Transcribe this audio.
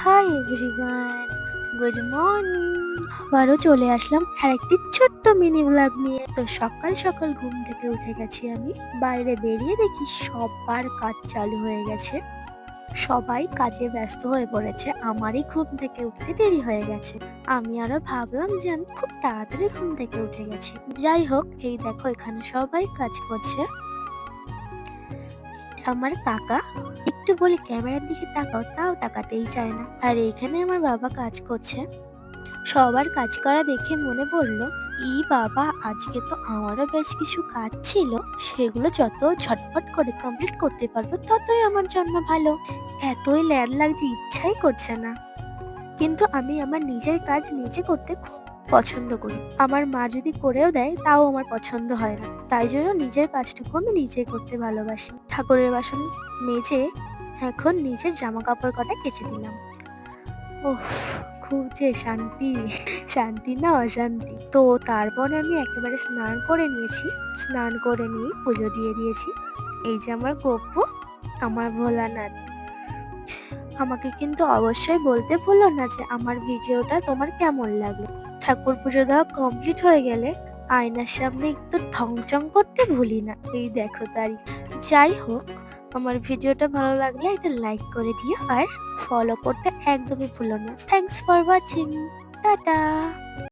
Hi everyone, good morning. আবারও চলে আসলাম আরেকটি ছোট্ট মিনি ব্লগ নিয়ে। তো সকাল সকাল ঘুম থেকে উঠে গেছি আমি। বাইরে বেরিয়ে দেখি সবার কাজ চালু হয়ে গেছে, সবাই কাজে ব্যস্ত হয়ে পড়েছে। আমারই ঘুম থেকে উঠতে দেরি হয়ে গেছে। আমি আরো ভাবলাম যে আমি খুব তাড়াতাড়ি ঘুম থেকে উঠে গেছি। যাই হোক, এই দেখো এখানে সবাই কাজ করছে। আমার কাকা, একটু বলি ক্যামেরার দিকে তাকাও, তাও তাকাতেই চায় না। আর এখানে আমার বাবা কাজ করছে। সবার কাজ করা দেখে মনে পড়লো, ই বাবা, আজকে তো আমারও বেশ কিছু কাজ ছিল, সেগুলো যত ঝটপট করে কমপ্লিট করতে পারবো ততই আমার জন্য ভালো। এতই ল্যাদ লাগছে, ইচ্ছাই করছে না। কিন্তু আমি আমার নিজের কাজ নিজে করতে খুব পছন্দ করি। আমার মা যদি করেও দেয় তাও আমার পছন্দ হয় না, তাই জন্য নিজের কাজটুকু আমি নিজেই করতে ভালোবাসি। ঠাকুরের বাসন মেজে এখন নিজের জামা কাপড় কটা কেচে দিলাম। ওহ, খুব যে শান্তি, শান্তি না অশান্তি। তো তারপরে আমি একেবারে স্নান করে নিয়েছি। স্নান করে নিয়ে পুজো দিয়ে দিয়েছি। এই যে আমার গপ্পু, আমার ভোলানাথ। আমাকে কিন্তু অবশ্যই বলতে ভুলো না যে আমার ভিডিওটা তোমার কেমন লাগলো। ঠাকুর পুজো দেওয়া কমপ্লিট হয়ে গেলে আয়নার সামনে একটু ঢংচং করতে ভুলি না। এই দেখো তারি। যাই হোক, আমার ভিডিওটা ভালো লাগলে একটা লাইক করে দিও আর ফলো করতে একদমই ভুলো না। Thanks for watching. টাটা।